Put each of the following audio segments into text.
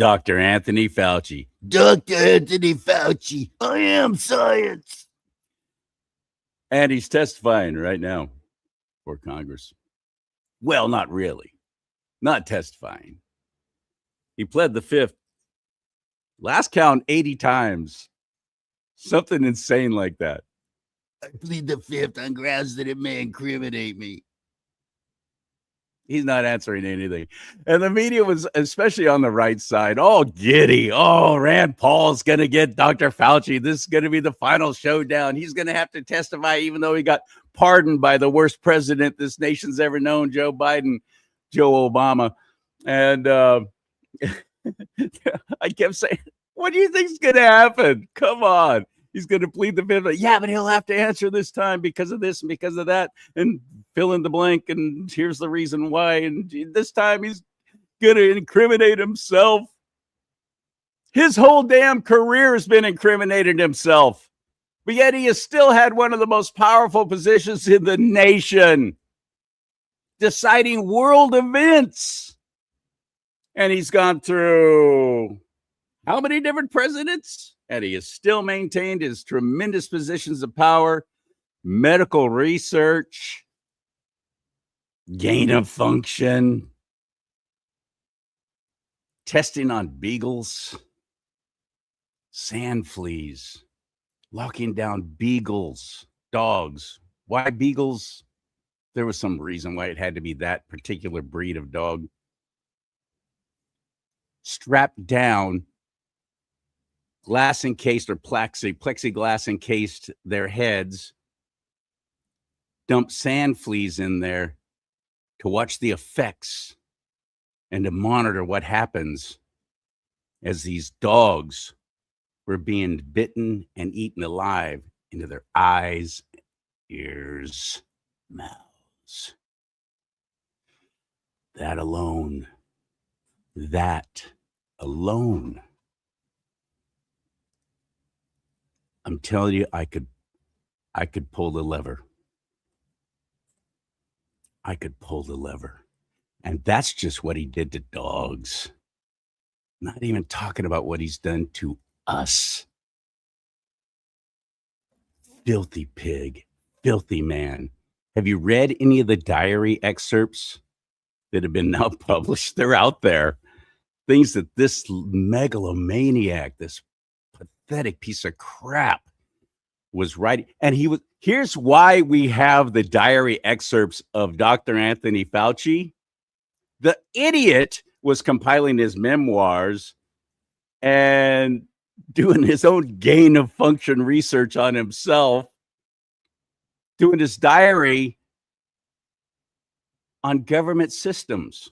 Dr. Anthony Fauci. Dr. Anthony Fauci, I am science. And he's testifying right now for Congress. Well, not really. Not testifying. He pled the fifth. Last count 80 times. Something insane like that. I plead the fifth on grounds that it may incriminate me. He's not answering anything. And the media was, especially on the right side, all giddy. Oh, Rand Paul's going to get Dr. Fauci. This is going to be the final showdown. He's going to have to testify, even though he got pardoned by the worst president this nation's ever known, Joe Biden, Joe Obama. And I kept saying, what do you think is going to happen? Come on. He's going to plead the fifth. Yeah, but he'll have to answer this time because of this and because of that, and fill in the blank. And here's the reason why. And this time he's going to incriminate himself. His whole damn career has been incriminating himself. But yet he has still had one of the most powerful positions in the nation, deciding world events. And he's gone through how many different presidents? And he has still maintained his tremendous positions of power, medical research, gain of function, testing on beagles, sand fleas, locking down beagles, dogs. Why beagles? There was some reason why it had to be that particular breed of dog. Strapped down, glass encased or plexiglass encased their heads, dump sand fleas in there to watch the effects and to monitor what happens as these dogs were being bitten and eaten alive into their eyes, ears, mouths. That alone. I'm telling you, I could pull the lever. I could pull the lever. And that's just what he did to dogs. Not even talking about what he's done to us. Filthy pig, filthy man. Have you read any of the diary excerpts that have been now published? They're out there. Things that this megalomaniac, this pathetic piece of crap was writing. And here's why we have the diary excerpts of Dr. Anthony Fauci. The idiot was compiling his memoirs and doing his own gain of function research on himself, doing his diary on government systems.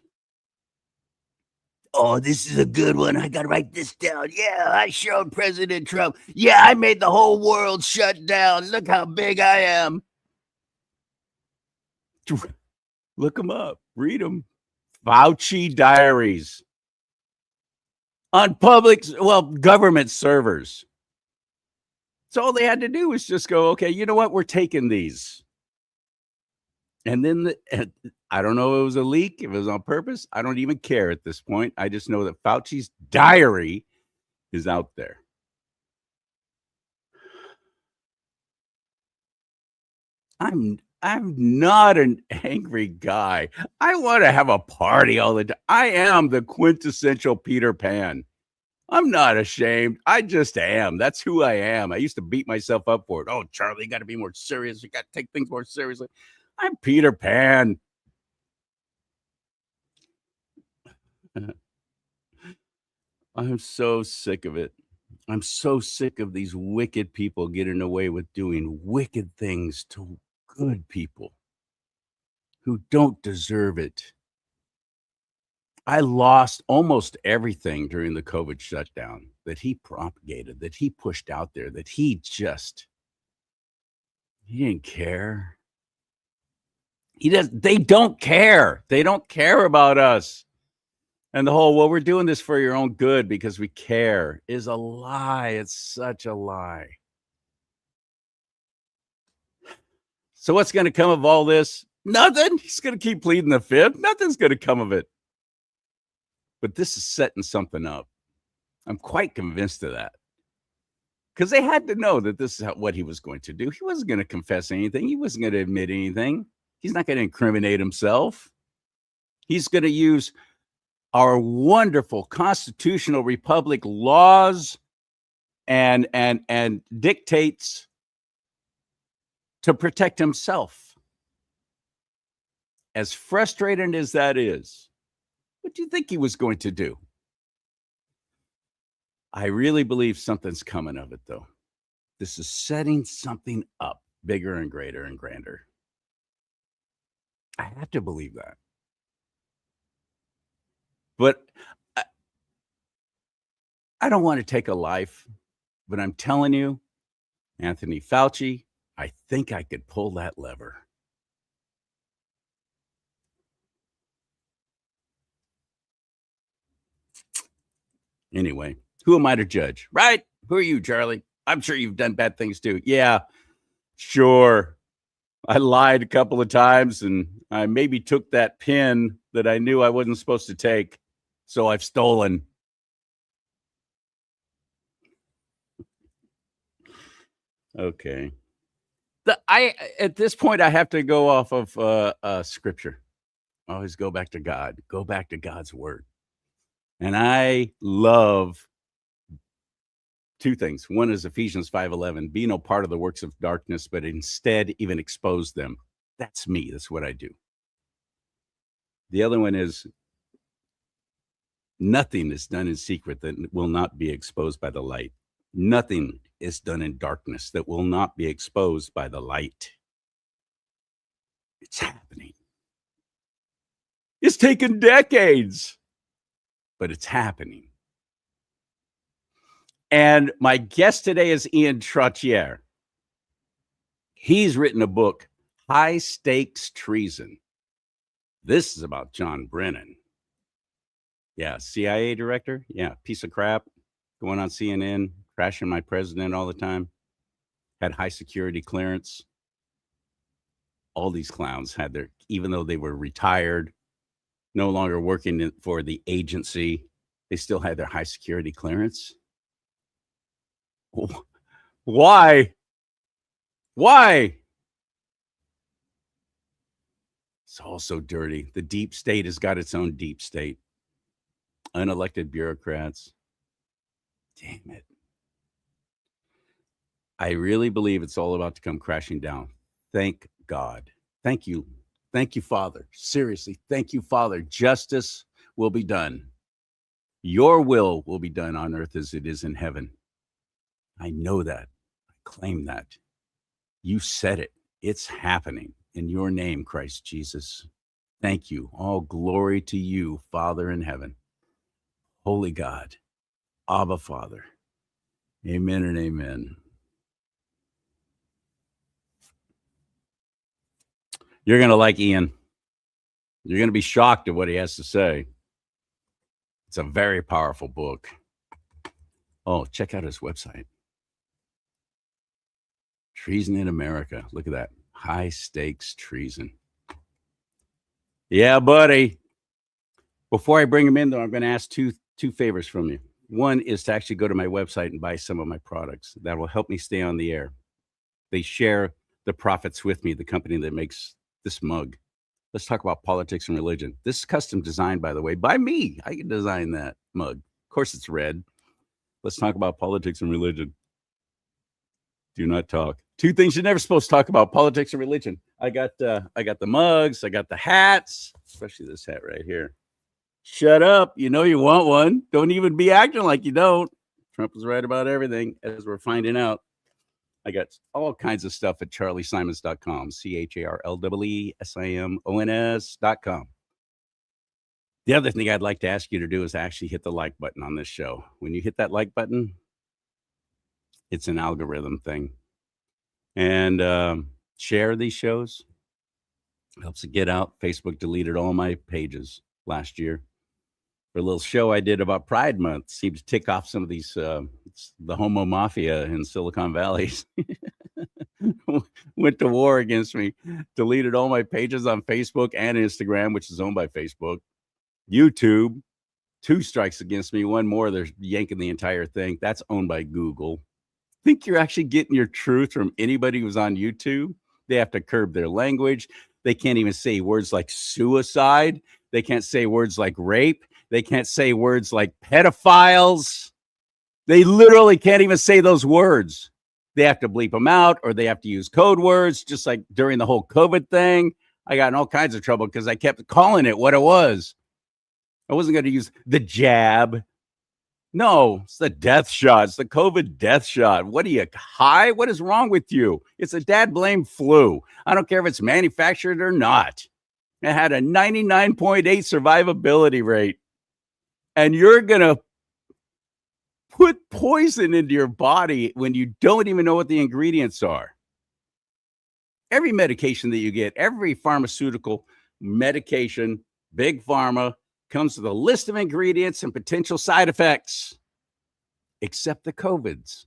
Oh, this is a good one. I got to write this down. Yeah, I showed President Trump. Yeah, I made the whole world shut down. Look how big I am. Look them up. Read them. Fauci diaries on government servers. So all they had to do was just go, okay, you know what? We're taking these. And then I don't know if it was a leak, if it was on purpose. I don't even care at this point. I just know that Fauci's diary is out there. I'm not an angry guy. I want to have a party all the time. I am the quintessential Peter Pan. I'm not ashamed. I just am. That's who I am. I used to beat myself up for it. Oh, Charlie, you got to be more serious. You got to take things more seriously. I'm Peter Pan. I'm so sick of it. I'm so sick of these wicked people getting away with doing wicked things to good people who don't deserve it. I lost almost everything during the COVID shutdown that he propagated, that he pushed out there, that he didn't care. They don't care. They don't care about us. And the whole, well, we're doing this for your own good because we care is a lie. It's such a lie. So what's going to come of all this? Nothing. He's going to keep pleading the fifth. Nothing's going to come of it. But this is setting something up. I'm quite convinced of that. Because they had to know that this is what he was going to do. He wasn't going to confess anything. He wasn't going to admit anything. He's not going to incriminate himself. He's going to use our wonderful constitutional republic laws and dictates to protect himself. As frustrating as that is, what do you think he was going to do? I really believe something's coming of it, though. This is setting something up bigger and greater and grander. I have to believe that. But I don't want to take a life, but I'm telling you, Anthony Fauci, I think I could pull that lever. Anyway, who am I to judge, right? Who are you, Charlie? I'm sure you've done bad things too. Yeah, sure. I lied a couple of times and I maybe took that pin that I knew I wasn't supposed to take. So I've stolen. Okay. At this point, I have to go off of scripture. I always go back to God. Go back to God's word. And I love two things. One is Ephesians 5:11. Be no part of the works of darkness, but instead even expose them. That's me. That's what I do. The other one is nothing is done in secret that will not be exposed by the light. Nothing is done in darkness that will not be exposed by the light. It's happening. It's taken decades, but it's happening. And my guest today is Ian Trottier. He's written a book, High Stakes Treason. This is about John Brennan. Yeah, CIA director. Yeah, piece of crap. Going on CNN, crashing my president all the time. Had high security clearance. All these clowns had their, even though they were retired, no longer working for the agency, they still had their high security clearance. Why? Why? It's all so dirty. The deep state has got its own deep state. Unelected bureaucrats. Damn it. I really believe it's all about to come crashing down. Thank God. Thank you. Thank you, Father. Seriously, thank you, Father. Justice will be done. Your will be done on earth as it is in heaven. I know that. I claim that. You said it. It's happening in your name, Christ Jesus. Thank you. All glory to you, Father in heaven. Holy God, Abba, Father. Amen and amen. You're going to like Ian. You're going to be shocked at what he has to say. It's a very powerful book. Oh, check out his website. Treason in America. Look at that. High stakes treason. Yeah, buddy. Before I bring him in, though, I'm going to ask two favors from you. One is to actually go to my website and buy some of my products. That will help me stay on the air. They share the profits with me, the company that makes this mug. Let's talk about politics and religion. This is custom designed, by the way, by me. I can design that mug. Of course, it's red. Let's talk about politics and religion. Do not talk. Two things you're never supposed to talk about: politics and religion. I got the mugs. I got the hats, especially this hat right here. Shut up. You know you want one. Don't even be acting like you don't. Trump is right about everything, as we're finding out. I got all kinds of stuff at charliesimons.com, CharlieSimons.com. The other thing I'd like to ask you to do is actually hit the like button on this show. When you hit that like button, it's an algorithm thing. And share these shows. Helps it get out. Facebook deleted all my pages last year. For a little show I did about Pride Month, seemed to tick off some of these, the homo mafia in Silicon Valley. Went to war against me, deleted all my pages on Facebook and Instagram, which is owned by Facebook, YouTube, 2 strikes against me. 1 more, they're yanking the entire thing. That's owned by Google. Think you're actually getting your truth from anybody who's on YouTube? They have to curb their language. They can't even say words like suicide. They can't say words like rape. They can't say words like pedophiles. They literally can't even say those words. They have to bleep them out, or they have to use code words, just like during the whole COVID thing. I got in all kinds of trouble because I kept calling it what it was. I wasn't going to use the jab. No, it's the death shot. It's the COVID death shot. What are you, high? What is wrong with you? It's a dad blame flu. I don't care if it's manufactured or not. It had a 99.8 survivability rate. And you're going to put poison into your body when you don't even know what the ingredients are. Every medication that you get, every pharmaceutical medication, big pharma, comes with a list of ingredients and potential side effects, except the COVIDs.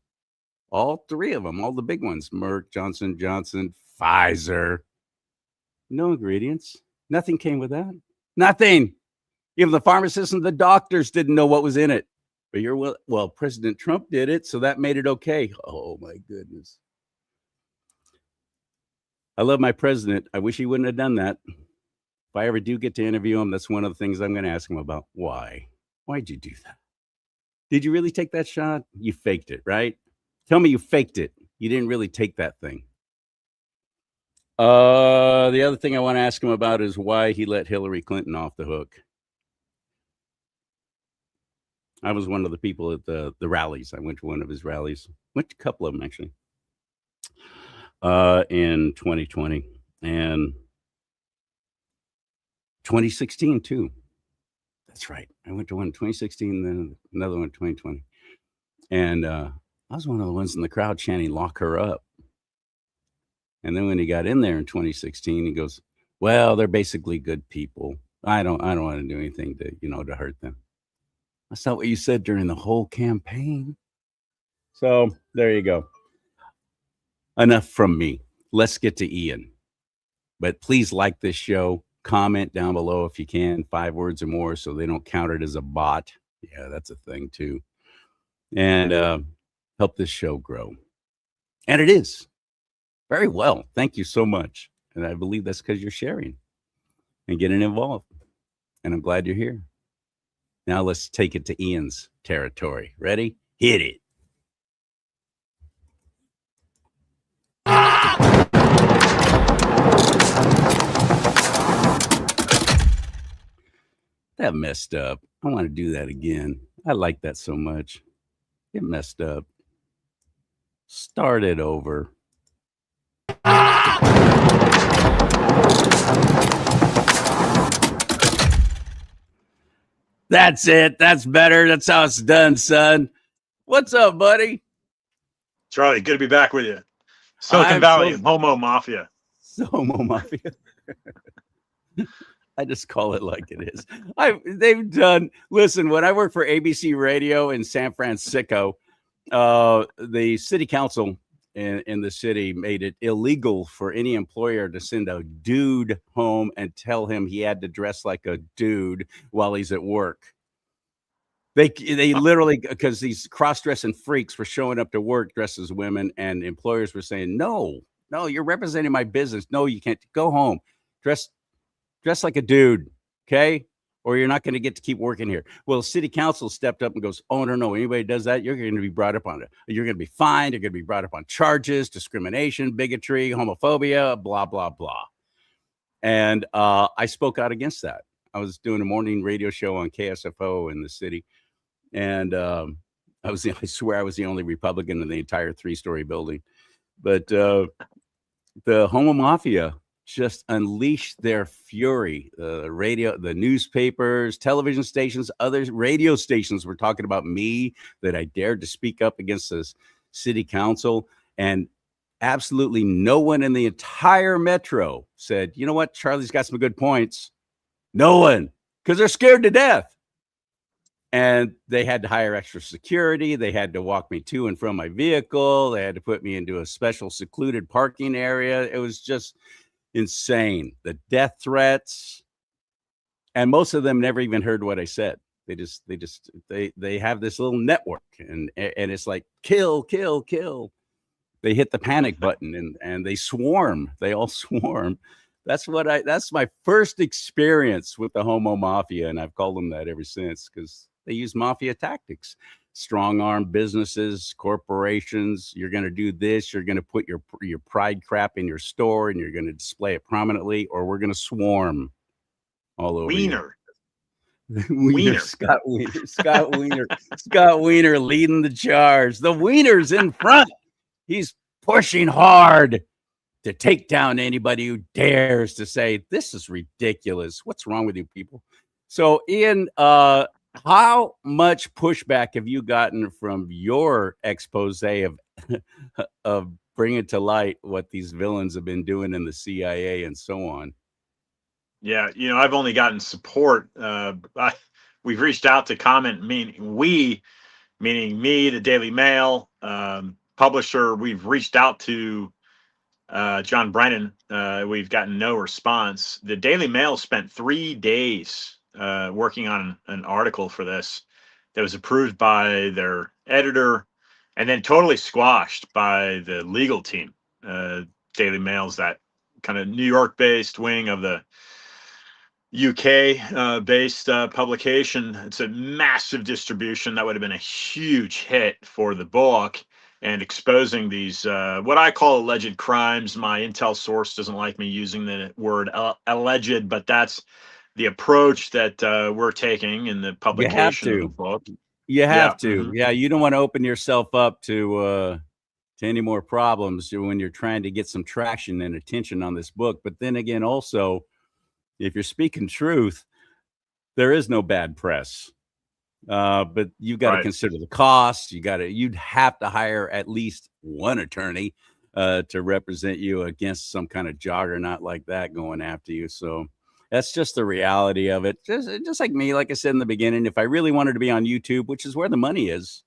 All 3 of them, all the big ones, Merck, Johnson & Johnson, Pfizer. No ingredients. Nothing came with that. Nothing. Even the pharmacists and the doctors didn't know what was in it. But well, President Trump did it, so that made it okay. Oh, my goodness. I love my president. I wish he wouldn't have done that. If I ever do get to interview him, that's one of the things I'm going to ask him about. Why? Why'd you do that? Did you really take that shot? You faked it, right? Tell me you faked it. You didn't really take that thing. The other thing I want to ask him about is why he let Hillary Clinton off the hook. I was one of the people at the rallies. I went to one of his rallies. Went to a couple of them, actually, in 2020. And 2016, too. That's right. I went to one in 2016, then another one in 2020. And I was one of the ones in the crowd chanting, "Lock her up." And then when he got in there in 2016, he goes, "Well, they're basically good people. I don't want to do anything to hurt them." That's not what you said during the whole campaign. So there you go. Enough from me. Let's get to Ian. But please like this show. Comment down below if you can, 5 words or more, so they don't count it as a bot. Yeah, that's a thing too. And help this show grow. And it is. Very well. Thank you so much. And I believe that's because you're sharing and getting involved. And I'm glad you're here. Now let's take it to Ian's territory. Ready? Hit it. That messed up. I want to do that again. I like that so much. It messed up. Start it over. That's it. That's better. That's how it's done, son. What's up, buddy? Charlie, good to be back with you. Silicon Valley, Homo Mafia. Homo Mafia. I just call it like it is. They've done, listen, when I worked for ABC Radio in San Francisco, the city council in the city made it illegal for any employer to send a dude home and tell him he had to dress like a dude while he's at work. They literally, because these cross-dressing freaks were showing up to work dressed as women, and employers were saying, no, you're representing my business. No, you can't. Go home. Dress like a dude, okay? Or you're not going to get to keep working here. Well, city council stepped up and goes, oh, no, anybody does that, you're going to be brought up on it. You're going to be fined. You're going to be brought up on charges, discrimination, bigotry, homophobia, blah, blah, blah. And I spoke out against that. I was doing a morning radio show on KSFO in the city. And I swear I was the only Republican in the entire 3-story building. But the Homo Mafia just unleashed their fury. The newspapers, television stations, other radio stations were talking about me, that I dared to speak up against this city council. And absolutely no one in the entire metro said, you know what, Charlie's got some good points. No one, because they're scared to death. And they had to hire extra security. They had to walk me to and from my vehicle. They had to put me into a special secluded parking area. It was just insane. The death threats. And most of them never even heard what I said. They have this little network, and it's like kill, kill, kill. They hit the panic button, and they swarm. They all swarm. That's my first experience with the Homo Mafia, and I've called them that ever since, because they use mafia tactics. Strong arm businesses, corporations. You're going to do this. You're going to put your pride crap in your store, and you're going to display it prominently, or we're going to swarm all over Wiener. Wiener. Scott Wiener leading the charge. The Wiener's in front. He's pushing hard to take down anybody who dares to say, this is ridiculous. What's wrong with you people? So, Ian, how much pushback have you gotten from your expose of of bringing to light what these villains have been doing in the CIA and so on? Yeah, I've only gotten support. We've reached out to comment, meaning me, the Daily Mail, publisher. We've reached out to John Brennan. We've gotten no response. The Daily Mail spent 3 days working on an article for this that was approved by their editor and then totally squashed by the legal team. Daily Mail's that kind of New York-based wing of the UK based publication. It's a massive distribution. That would have been a huge hit for the book, and exposing these what I call alleged crimes. My intel source doesn't like me using the word alleged, but that's the approach that we're taking in the publication of the book. You have to. Yeah, you don't want to open yourself up to any more problems when you're trying to get some traction and attention on this book. But then again, also, if you're speaking truth, there is no bad press. But you've got to consider the costs. You'd have to hire at least one attorney to represent you against some kind of juggernaut like that going after you. So that's just the reality of it. Just like me, like I said in the beginning, if I really wanted to be on YouTube, which is where the money is,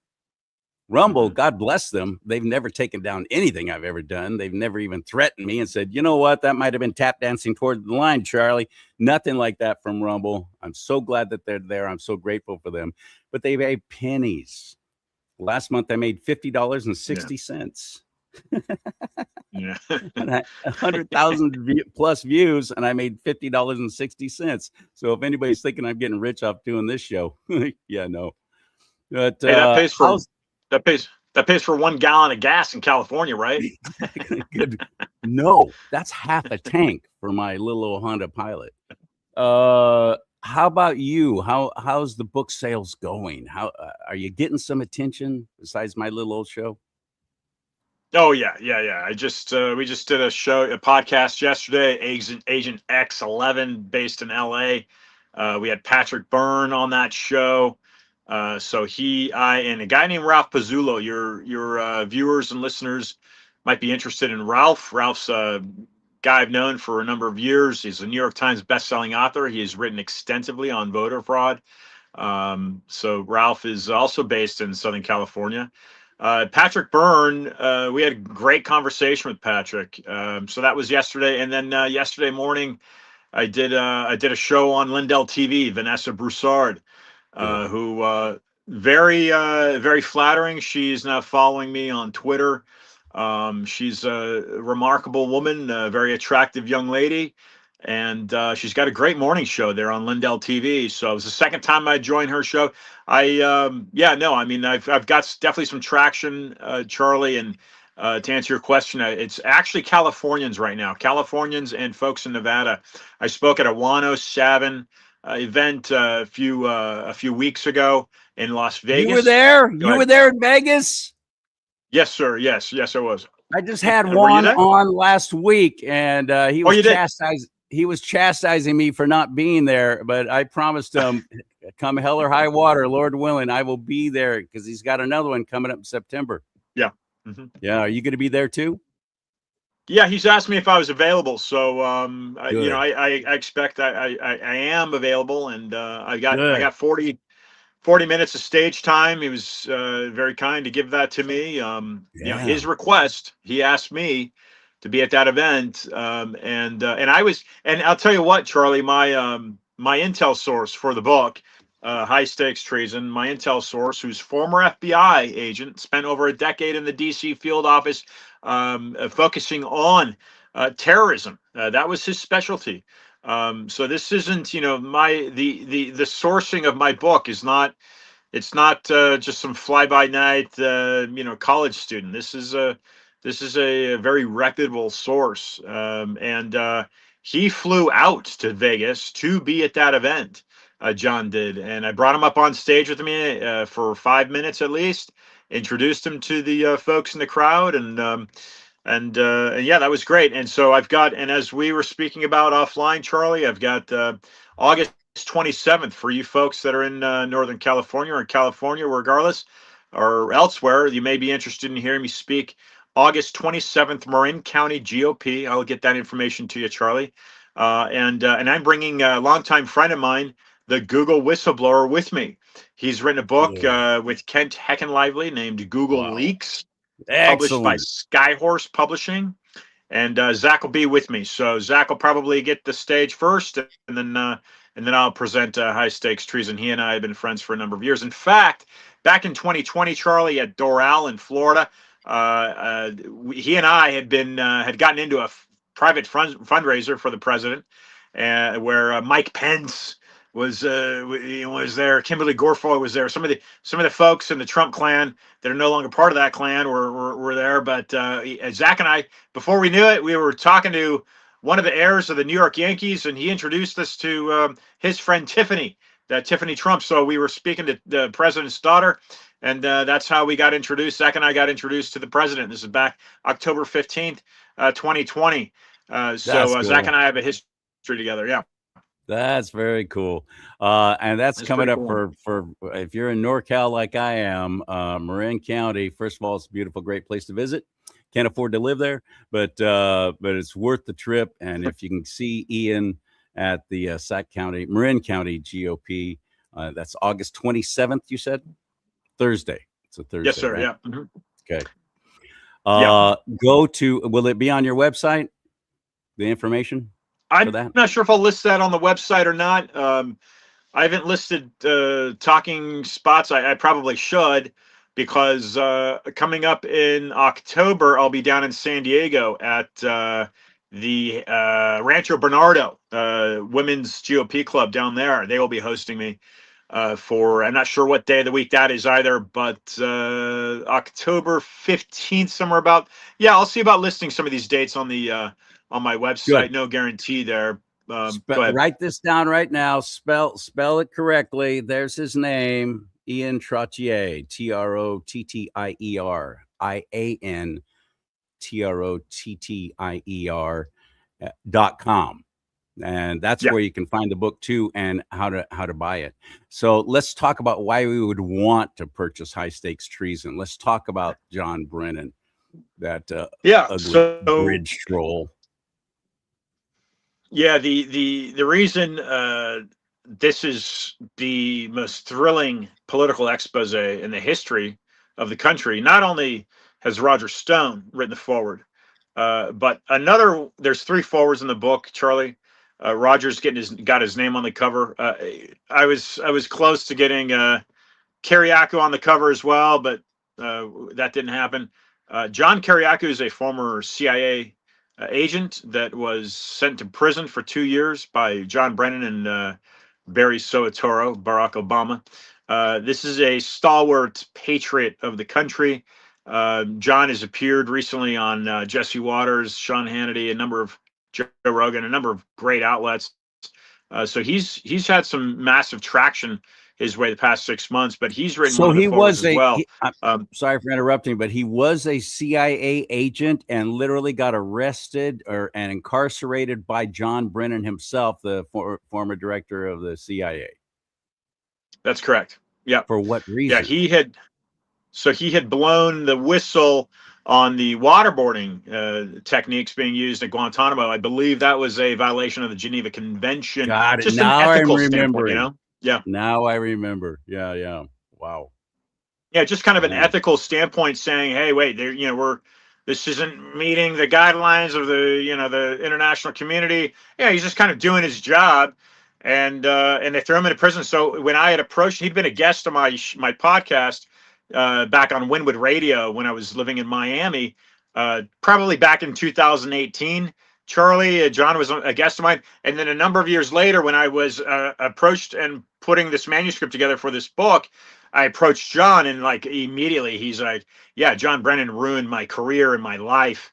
Rumble, God bless them, they've never taken down anything I've ever done. They've never even threatened me and said, you know what, that might have been tap dancing toward the line, Charlie. Nothing like that from Rumble. I'm so glad that they're there. I'm so grateful for them. But they made pennies. Last month, I made $50.60. Yeah. 100,000 plus views, and I made $50.60. So if anybody's thinking I'm getting rich off doing this show, yeah, no. But hey, that pays for 1 gallon of gas in California, right? Good. No, that's half a tank for my little old Honda Pilot. How about you? How's the book sales going? How are you getting some attention besides my little old show? Oh yeah. We just did a podcast yesterday, Agent X11, based in LA. We had Patrick Byrne on that show. So I and a guy named Ralph Pizzulo. Your viewers and listeners might be interested in Ralph. Ralph's a guy I've known for a number of years. He's a New York Times best-selling author. He has written extensively on voter fraud. So Ralph is also based in Southern California. Patrick Byrne, we had a great conversation with Patrick. So that was yesterday, and then yesterday morning, I did a show on Lindell TV. Vanessa Broussard, who very flattering. She's now following me on Twitter. She's a remarkable woman, a very attractive young lady, and she's got a great morning show there on Lindell TV. So it was the second time I joined her show. I've got definitely some traction, Charlie, and to answer your question, it's actually Californians right now, Californians and folks in Nevada. I spoke at a 107 event a few weeks ago in Las Vegas. You were there? You were there in Vegas? Yes, sir. Yes, I was. I just had one on last week, and he was chastising me for not being there. But I promised him, come hell or high water, Lord willing, I will be there, because he's got another one coming up in September. Yeah. Mm-hmm. Yeah. Are you going to be there too? Yeah, he's asked me if I was available. So, I expect I am available, and I got 40 minutes of stage time. He was very kind to give that to me. His request, he asked me to be at that event. And I'll tell you what, Charlie, my intel source for the book, high stakes treason. My intel source, who's former FBI agent, spent over a decade in the DC field office, focusing on terrorism. That was his specialty. So this isn't, the sourcing of my book is not. It's not just some fly by night, college student. This is a very reputable source, and he flew out to Vegas to be at that event. John did, and I brought him up on stage with me for 5 minutes at least. Introduced him to the folks in the crowd, and yeah, that was great. And so and as we were speaking about offline, Charlie, I've got August 27th for you folks that are in Northern California or in California, regardless, or elsewhere. You may be interested in hearing me speak. August 27th, Marin County GOP. I'll get that information to you, Charlie. And I'm bringing a longtime friend of mine, the Google whistleblower, with me. He's written a book with Kent Heckenlively named Google Leaks, published by Skyhorse Publishing. And Zach will be with me. So Zach will probably get the stage first, and then I'll present High Stakes Treason. He and I have been friends for a number of years. In fact, back in 2020, Charlie, at Doral in Florida, he and I had gotten into a private fundraiser for the president, where Mike Pence was there. Kimberly Guilfoyle was there. Some of the folks in the Trump clan that are no longer part of that clan were there. But Zach and I, before we knew it, we were talking to one of the heirs of the New York Yankees, and he introduced us to his friend Tiffany Trump. So we were speaking to the president's daughter, and that's how we got introduced. Zach and I got introduced to the president. This is back October 15th, 2020. Cool. Zach and I have a history together. Yeah. That's very cool. And that's coming up cool. for if you're in NorCal like I am, Marin County. First of all, it's a beautiful, great place to visit. Can't afford to live there, but it's worth the trip. And if you can see Ian at the Marin County GOP, that's August 27th. You said Thursday. It's a Thursday. Yes, sir. Right? Yeah. Mm-hmm. Okay. Yeah. Will it be on your website? The information? I'm not sure if I'll list that on the website or not. I haven't listed talking spots. I probably should, because coming up in October, I'll be down in San Diego at the Rancho Bernardo Women's GOP Club down there. They will be hosting me I'm not sure what day of the week that is either, but October 15th, somewhere about. Yeah, I'll see about listing some of these dates on my website. Good. No guarantee there. Go ahead. Write this down right now. Spell it correctly. There's his name, Ian Trottier, TROTTIER, IAN TROTTIER.com. And that's where you can find the book too, and how to buy it. So let's talk about why we would want to purchase High Stakes Treason. Let's talk about John Brennan, that ugly bridge troll. Yeah, the reason this is the most thrilling political expose in the history of the country. Not only has Roger Stone written the foreword, but there's 3 forewords in the book, Charlie. Roger's got his name on the cover. I was close to getting Kiriakou on the cover as well, but that didn't happen. John Kiriakou is a former CIA agent that was sent to prison for 2 years by John Brennan and Barry Soetoro, Barack Obama. This is a stalwart patriot of the country. John has appeared recently on Jesse Waters, Sean Hannity, Joe Rogan, a number of great outlets. So he's had some massive traction his way the past 6 months, but he's written. So he was I'm sorry for interrupting, but he was a CIA agent and literally got arrested and incarcerated by John Brennan himself, the former director of the CIA. That's correct. Yeah. For what reason? Yeah, he had blown the whistle on the waterboarding techniques being used at Guantanamo. I believe that was a violation of the Geneva Convention. Got it. Just now an ethical I'm remembering. standpoint, Yeah. Now I remember. Yeah. Wow. Yeah, just kind of an ethical standpoint, saying, "Hey, wait, this isn't meeting the guidelines of the international community." Yeah, he's just kind of doing his job, and they threw him into prison. So when I had approached, he'd been a guest on my podcast back on Wynwood Radio when I was living in Miami, probably back in 2018. Charlie, John was a guest of mine, and then a number of years later, when I was approached and putting this manuscript together for this book, I approached John, and like immediately he's like, "Yeah, John Brennan ruined my career and my life."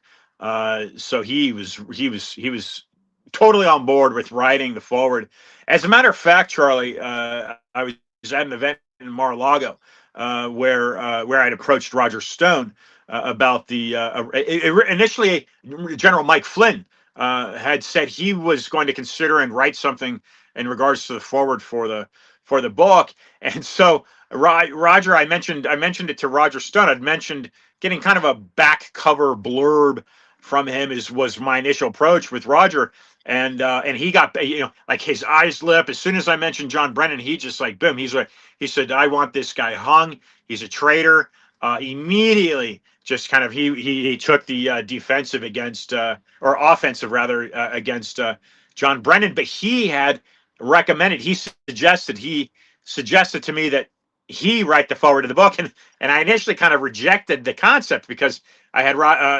So he was totally on board with writing the forward. As a matter of fact, Charlie, I was at an event in Mar-a-Lago where I'd approached Roger Stone about the initially General Mike Flynn had said he was going to consider and write something in regards to the forward for the book, and so Roger, I mentioned it to Roger Stone. I'd mentioned getting kind of a back cover blurb from him was my initial approach with Roger, and he got, like his eyes lit up as soon as I mentioned John Brennan. He just like boom. He said, "I want this guy hung. He's a traitor." Immediately, just kind of he took the defensive against or offensive rather against John Brennan, but he had recommended. He suggested to me that he write the forward of the book, and I initially kind of rejected the concept because I had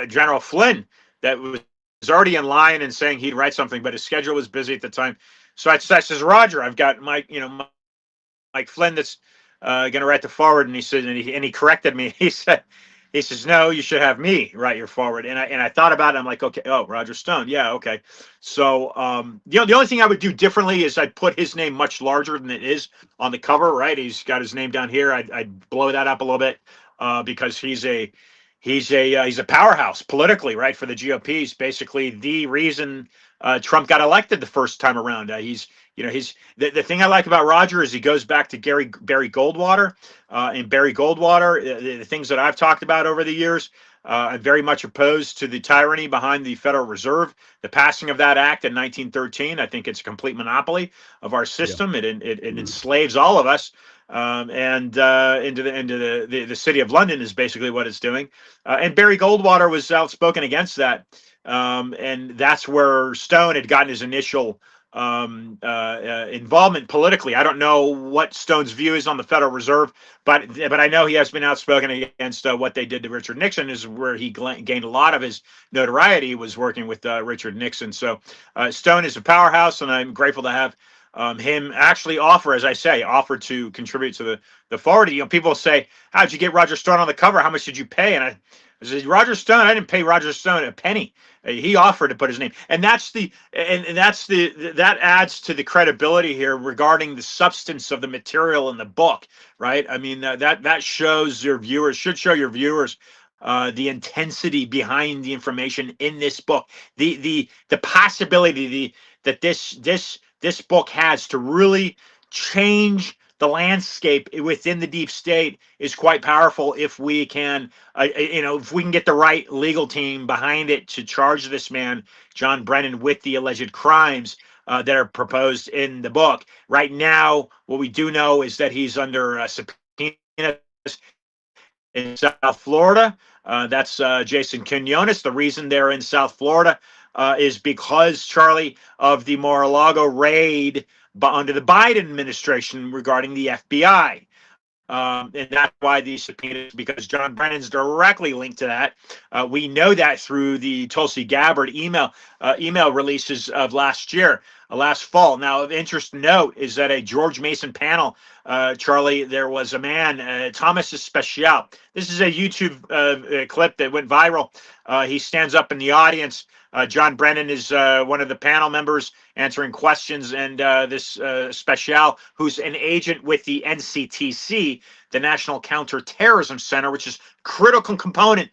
General Flynn that was already in line and saying he'd write something, but his schedule was busy at the time. So I says, Roger, I've got Mike Flynn that's going to write the forward, and he said, and he corrected me. He says, no, you should have me write your forward. And I thought about it. I'm like, okay, oh, Roger Stone, yeah, okay. So the only thing I would do differently is I'd put his name much larger than it is on the cover. Right, he's got his name down here. I'd blow that up a little bit because he's a powerhouse politically, right, for the GOP. He's basically the reason Trump got elected the first time around. The thing I like about Roger is he goes back to Barry Goldwater, and Barry Goldwater, the things that I've talked about over the years. I'm very much opposed to the tyranny behind the Federal Reserve. The passing of that act in 1913, I think it's a complete monopoly of our system. Yeah. It enslaves all of us, and into the city of London is basically what it's doing. And Barry Goldwater was outspoken against that, and that's where Stone had gotten his initial involvement politically. I don't know what Stone's view is on the Federal Reserve, but I know he has been outspoken against what they did to Richard Nixon, is where he gained a lot of his notoriety, was working with Richard Nixon. So Stone is a powerhouse, and I'm grateful to have him actually offer to contribute to the forward. People say, how'd you get Roger Stone on the cover? How much did you pay? And I said, Roger Stone, I didn't pay Roger Stone a penny. He offered to put his name, and that adds to the credibility here regarding the substance of the material in the book, right? I mean, that shows your viewers, should show your viewers the intensity behind the information in this book, the possibility that this book has to really change the landscape within the deep state is quite powerful if we can, if we can get the right legal team behind it to charge this man, John Brennan, with the alleged crimes that are proposed in the book. Right now, what we do know is that he's under a subpoena in South Florida. That's Jason Quinones. The reason they're in South Florida is because, Charlie, of the Mar-a-Lago raid under the Biden administration regarding the FBI. And that's why these subpoenas, because John Brennan's directly linked to that. We know that through the Tulsi Gabbard email releases of last fall. Now, of interest to note is that a George Mason panel, Charlie, there was a man, Thomas Special. This is a YouTube clip that went viral. He stands up in the audience. John Brennan is one of the panel members answering questions, and this Special, who's an agent with the NCTC, the National Counterterrorism Center, which is a critical component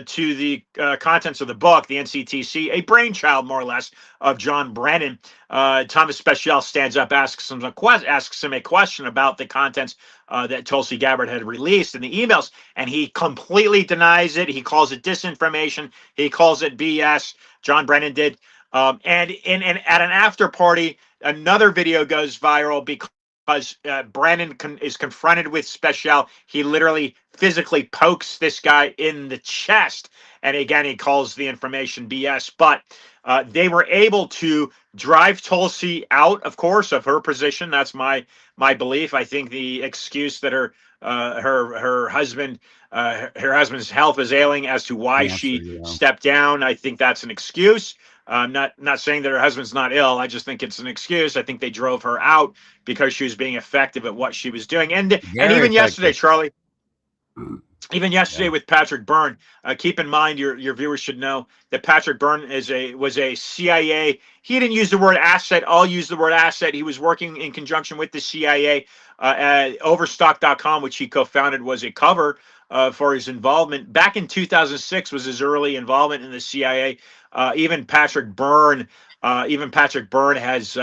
to the contents of the book, the NCTC, a brainchild, more or less, of John Brennan. Thomas Special stands up, asks him a question about the contents that Tulsi Gabbard had released in the emails, and he completely denies it. He calls it disinformation. He calls it BS. John Brennan did. And at an after party, another video goes viral because Brennan is confronted with Special. He literally physically pokes this guy in the chest. And again, he calls the information BS. But they were able to drive Tulsi out, of course, of her position. That's my belief. I think the excuse that her husband's health is ailing as to why she stepped down, I think that's an excuse. Not saying that her husband's not ill. I just think it's an excuse. I think they drove her out because she was being effective at what she was doing. And even yesterday, Charlie, even yesterday with Patrick Byrne, keep in mind your viewers should know that Patrick Byrne was a CIA. He didn't use the word asset. I'll use the word asset. He was working in conjunction with the CIA. Overstock.com, which he co-founded, was a cover for his involvement. Back in 2006 was his early involvement in the CIA. Even Patrick Byrne has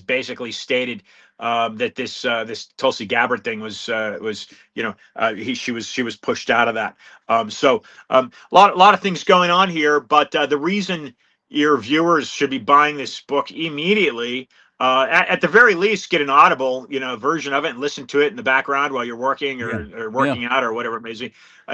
basically stated that this Tulsi Gabbard thing was she was pushed out of that. So a lot of things going on here, but the reason your viewers should be buying this book immediately, at the very least, get an Audible version of it and listen to it in the background while you're working or working out or whatever it may be,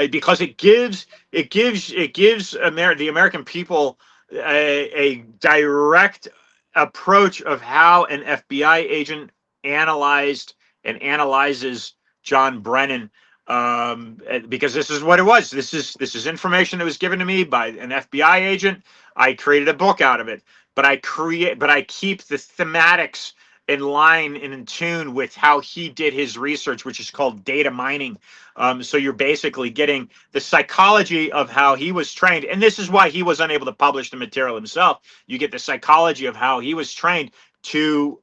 because it gives the American people a direct approach of how an FBI agent analyzed and analyzes John Brennan, because this is what it was. This is information that was given to me by an FBI agent. I created a book out of it, but I keep the thematics in line and in tune with how he did his research, which is called data mining. So you're basically getting the psychology of how he was trained, and this is why he was unable to publish the material himself. You get the psychology of how he was trained to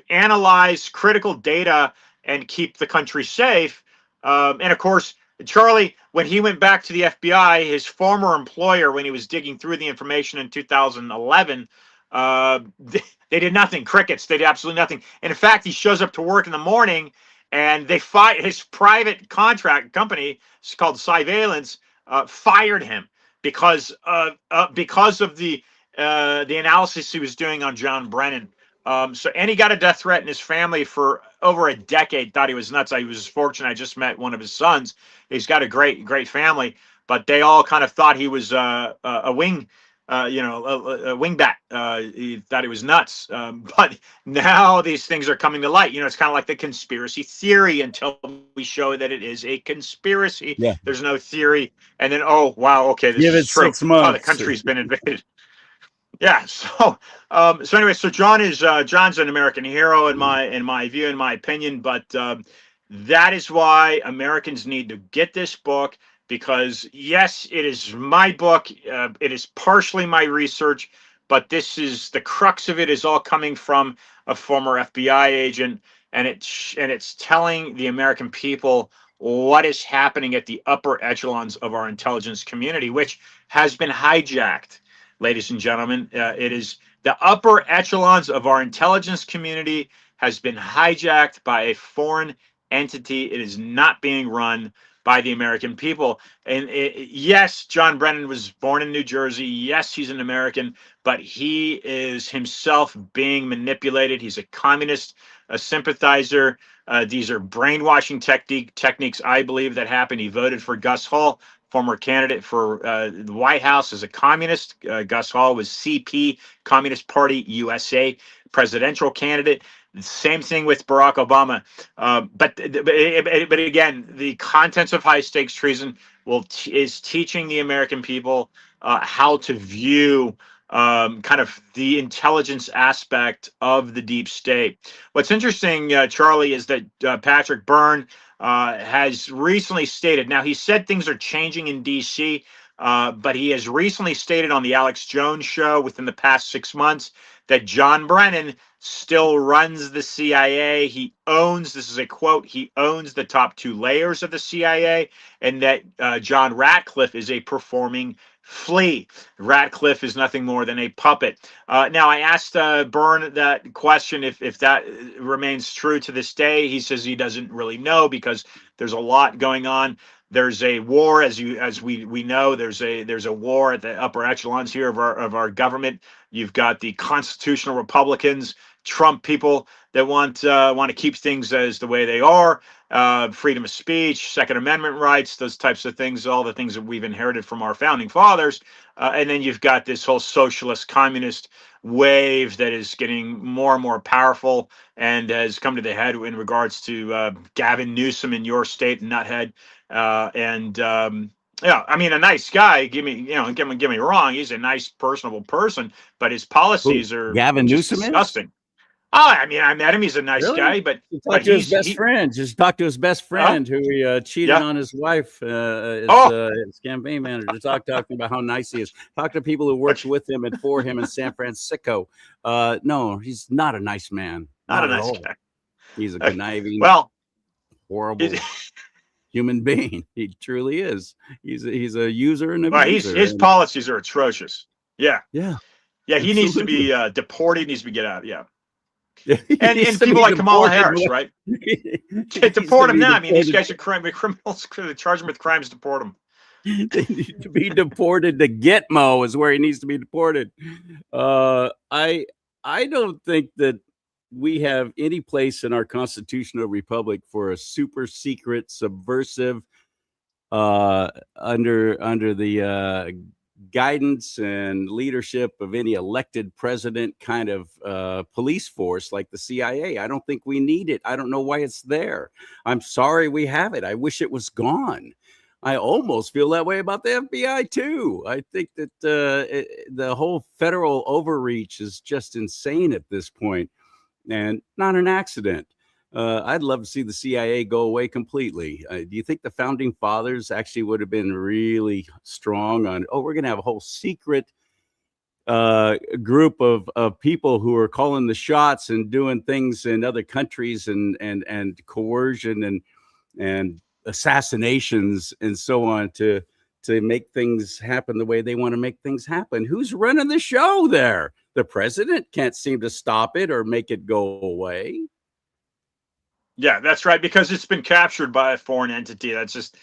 analyze critical data and keep the country safe. And of course, Charlie, when he went back to the FBI, his former employer, when he was digging through the information in 2011, they did nothing. Crickets. They did absolutely nothing. And in fact, he shows up to work in the morning, and they fired his private contract company, it's called Surveillance, fired him because of the analysis he was doing on John Brennan. And he got a death threat, and his family for over a decade thought he was nuts. I was fortunate. I just met one of his sons. He's got a great family, but they all kind of thought he was a wingbat. He thought he was nuts. But now these things are coming to light. It's kind of like the conspiracy theory until we show that it is a conspiracy. Yeah. There's no theory. And then, oh, wow, okay, this Give is it true. 6 months. The country's been invaded. Yeah. So anyway, so John's an American hero in my view, in my opinion. But that is why Americans need to get this book, because yes, it is my book. It is partially my research, but this is the crux of it is all coming from a former FBI agent, and it's telling the American people what is happening at the upper echelons of our intelligence community, which has been hijacked. Ladies and gentlemen, it is the upper echelons of our intelligence community has been hijacked by a foreign entity. It is not being run by the American people. And yes, John Brennan was born in New Jersey. Yes, he's an American, but he is himself being manipulated. He's a communist, a sympathizer. These are brainwashing techniques, I believe, that happened. He voted for Gus Hall, former candidate for the White House, as a communist. Gus Hall was CP, Communist Party USA presidential candidate. Same thing with Barack Obama. But again, the contents of High Stakes Treason is teaching the American people how to view kind of the intelligence aspect of the deep state. What's interesting, Charlie, is that Patrick Byrne has recently stated, now he said things are changing in DC, but he has recently stated on the Alex Jones show within the past 6 months that John Brennan still runs the CIA. He owns, this is a quote, he owns the top 2 layers of the CIA, and that John Ratcliffe is a performing flea. Ratcliffe is nothing more than a puppet. Now, I asked Byrne that question, if that remains true to this day. He says he doesn't really know because there's a lot going on. There's a war, as we know. There's a war at the upper echelons here of our government. You've got the constitutional Republicans, Trump people that want to keep things as the way they are, freedom of speech, Second Amendment rights, those types of things, all the things that we've inherited from our founding fathers. And then you've got this whole socialist, communist wave that is getting more and more powerful and has come to the head in regards to Gavin Newsom in your state, nuthead. Yeah, I mean, a nice guy. Give me wrong. He's a nice, personable person, but his Who, policies are Gavin just Newsom is? disgusting. Oh, I mean, I met him. He's a nice Really? guy, but He talked to his best friend. Just talked to his best friend who he cheated Yeah. on his wife, his campaign manager. Talking about how nice he is. Talk to people who worked with him and for him in San Francisco. No, he's not a nice man. Not a at nice all. guy. He's a conniving, horrible human being. He truly is. He's a user and abuser. His policies are atrocious. Yeah. Yeah. He needs to be deported. He needs to be get out. Yeah. Yeah, and people like Kamala Harris, right? Deport him now. I mean, these guys are criminals. Charge him with crimes. Deport him. They need to be deported to Gitmo is where he needs to be deported. I don't think that we have any place in our constitutional republic for a super secret, subversive, under the guidance and leadership of any elected president kind of police force like the CIA. I don't think we need it. I don't know why it's there. I'm sorry we have it. I wish it was gone. I almost feel that way about the FBI too. I think that the whole federal overreach is just insane at this point, and not an accident. I'd love to see the CIA go away completely. Do you think the founding fathers actually would have been really strong on, we're going to have a whole secret group of people who are calling the shots and doing things in other countries and coercion and assassinations and so on to make things happen the way they want to make things happen? Who's running the show there? The president can't seem to stop it or make it go away. Yeah, that's right, because it's been captured by a foreign entity. That's just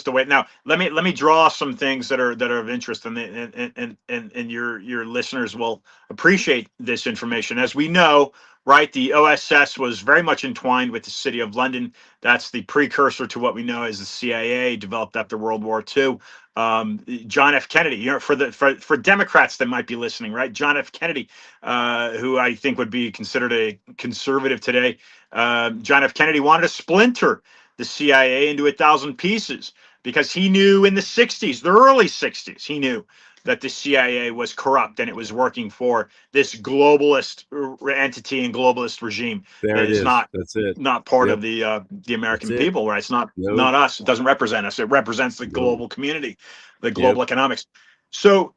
the way. Now, let me draw some things that are of interest, and your listeners will appreciate this information. As we know, right, the OSS was very much entwined with the City of London. That's the precursor to what we know as the CIA, developed after World War II. John F. Kennedy, for Democrats that might be listening, right? John F. Kennedy, who I think would be considered a conservative today. John F. Kennedy wanted to splinter the CIA into 1,000 pieces because he knew in the 60s, the early 60s, he knew that the CIA was corrupt and it was working for this globalist entity and globalist regime. There it is. Not, that's it. Not part of the American people, right? It's not us. It doesn't represent us. It represents the global community, the global economics. So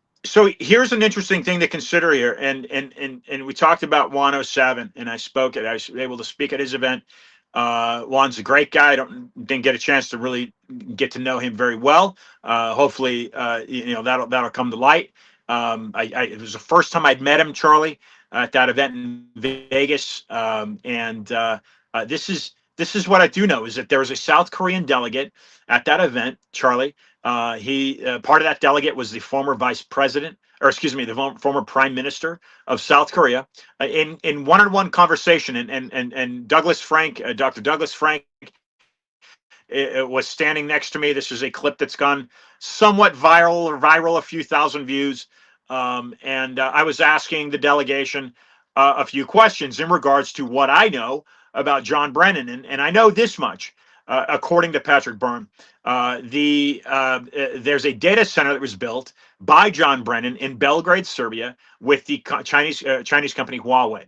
here's an interesting thing to consider here. And we talked about Juan 07, and I was able to speak at his event. Juan's a great guy. Didn't get a chance to really get to know him very well. Hopefully, that'll come to light. It was the first time I'd met him, Charlie, at that event in Vegas. This is what I do know, is that there was a South Korean delegate at that event, Charlie. Part of that delegate was the former the former prime minister of South Korea. In one-on-one conversation, and Douglas Frank, Dr. Douglas Frank, was standing next to me. This is a clip that's gone somewhat viral, a few thousand views. I was asking the delegation a few questions in regards to what I know about John Brennan, and I know this much. According to Patrick Byrne, there's a data center that was built by John Brennan in Belgrade, Serbia, with the Chinese company Huawei.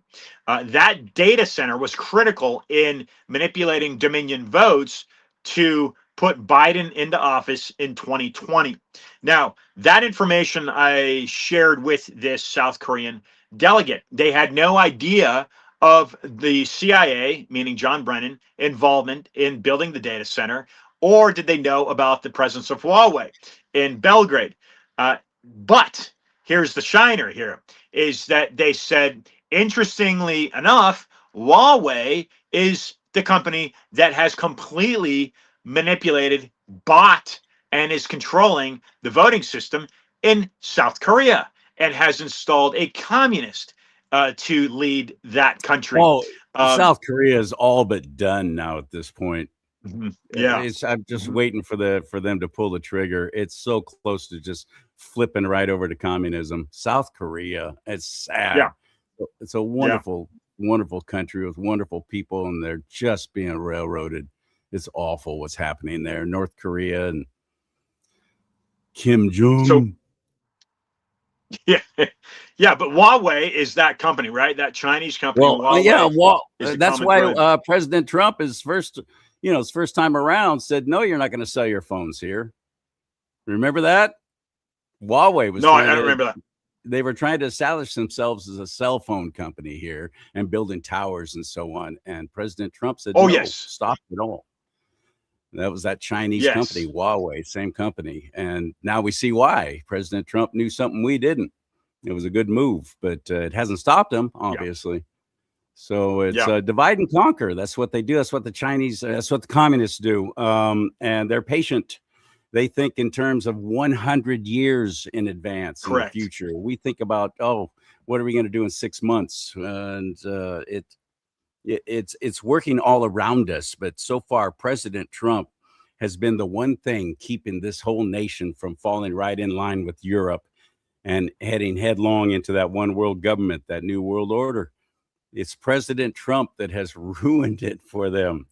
That data center was critical in manipulating Dominion votes to put Biden into office in 2020. Now, that information I shared with this South Korean delegate. They had no idea of the CIA, meaning John Brennan, involvement in building the data center, or did they know about the presence of Huawei in Belgrade? But here's the shiner here, is that they said, interestingly enough, Huawei is the company that has completely manipulated, bought, and is controlling the voting system in South Korea. and has installed a communist to lead that country. Well, South Korea is all but done now at this point. Yeah. I'm just waiting for them to pull the trigger. It's so close to just flipping right over to communism. South Korea, it's sad. Yeah. It's a wonderful, wonderful country with wonderful people, and they're just being railroaded. It's awful what's happening there. North Korea and Kim Jong. So, yeah, but Huawei is that company, right? That Chinese company. Well, Huawei that's why President Trump his first time around said, "No, you're not going to sell your phones here." Remember that? Huawei was. No, I don't remember that. They were trying to establish themselves as a cell phone company here and building towers and so on. And President Trump said, "No, stop it all." That was that Chinese company, Huawei, same company. And now we see why. President Trump knew something we didn't. It was a good move, but it hasn't stopped him, obviously. Yeah. So it's divide and conquer. That's what they do. That's what the communists do. And they're patient. They think in terms of 100 years in advance. Correct. In the future. We think about, what are we going to do in 6 months? And it's working all around us. But so far, President Trump has been the one thing keeping this whole nation from falling right in line with Europe and heading headlong into that one world government, that new world order. It's President Trump that has ruined it for them.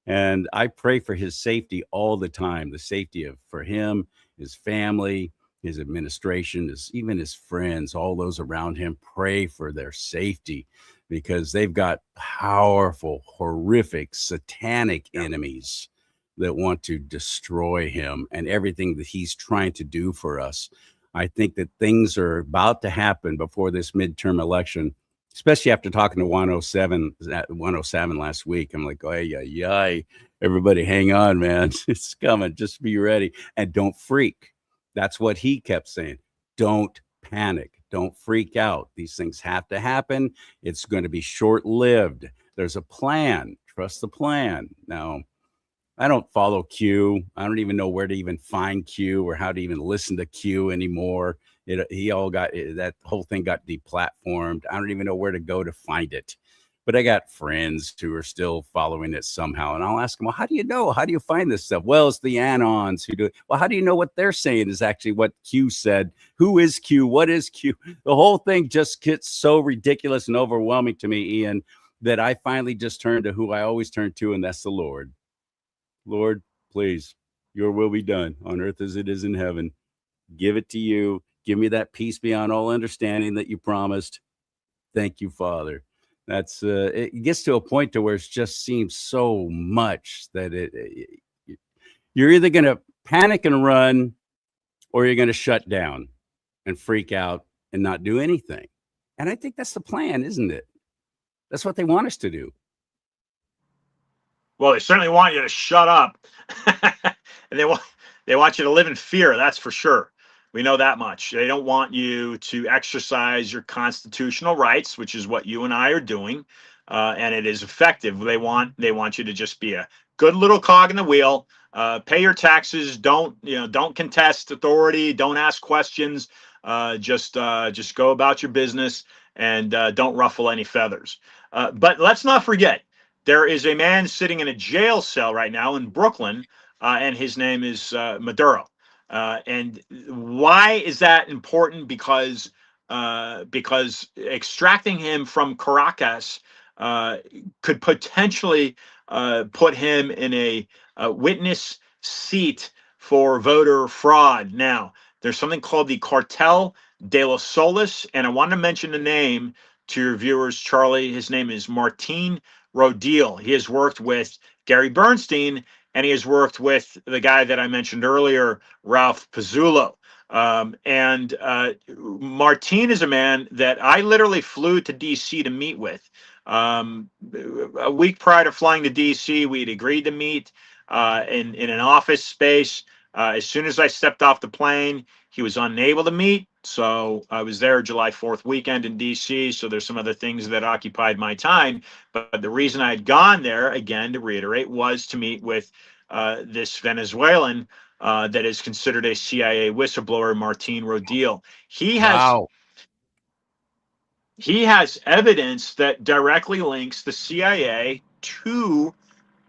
And I pray for his safety all the time, the safety for him, his family, his administration, even his friends, all those around him. Pray for their safety because they've got powerful, horrific, satanic enemies that want to destroy him and everything that he's trying to do for us. I think that things are about to happen before this midterm election, especially after talking to 107 last week. I'm like, everybody hang on, man. It's coming. Just be ready and don't freak. That's what he kept saying. Don't panic. Don't freak out. These things have to happen. It's going to be short-lived. There's a plan. Trust the plan. Now, I don't follow Q. I don't even know where to even find Q or how to even listen to Q anymore. That whole thing got deplatformed. I don't even know where to go to find it. But I got friends who are still following it somehow. And I'll ask them, well, how do you know? How do you find this stuff? Well, it's the Anons who do it. Well, how do you know what they're saying is actually what Q said? Who is Q? What is Q? The whole thing just gets so ridiculous and overwhelming to me, Ian, that I finally just turn to who I always turn to, and that's the Lord. Lord, please, your will be done on earth as it is in heaven. Give it to you. Give me that peace beyond all understanding that you promised. Thank you, Father. That's it gets to a point to where it just seems so much that you're either going to panic and run or you're going to shut down and freak out and not do anything. And I think that's the plan, isn't it? That's what they want us to do. Well, they certainly want you to shut up. And they want you to live in fear, that's for sure. We know that much. They don't want you to exercise your constitutional rights, which is what you and I are doing, and it is effective. They want you to just be a good little cog in the wheel. Pay your taxes. Don't contest authority. Don't ask questions. Just go about your business and don't ruffle any feathers. But let's not forget, there is a man sitting in a jail cell right now in Brooklyn, and his name is Maduro. And why is that important? Because extracting him from Caracas could potentially put him in a witness seat for voter fraud. Now, there's something called the Cartel de los Solis, and I want to mention the name to your viewers, Charlie. His name is Martin Rodil. He has worked with Gary Bernstein, and he has worked with the guy that I mentioned earlier, Ralph Pizzullo. And Martin is a man that I literally flew to D.C. to meet with. A week prior to flying to D.C., we had agreed to meet in an office space. As soon as I stepped off the plane, he was unable to meet. So I was there July 4th weekend in D.C., so there's some other things that occupied my time. But the reason I had gone there, again, to reiterate, was to meet with this Venezuelan that is considered a CIA whistleblower, Martin Rodil. He has he has evidence that directly links the CIA to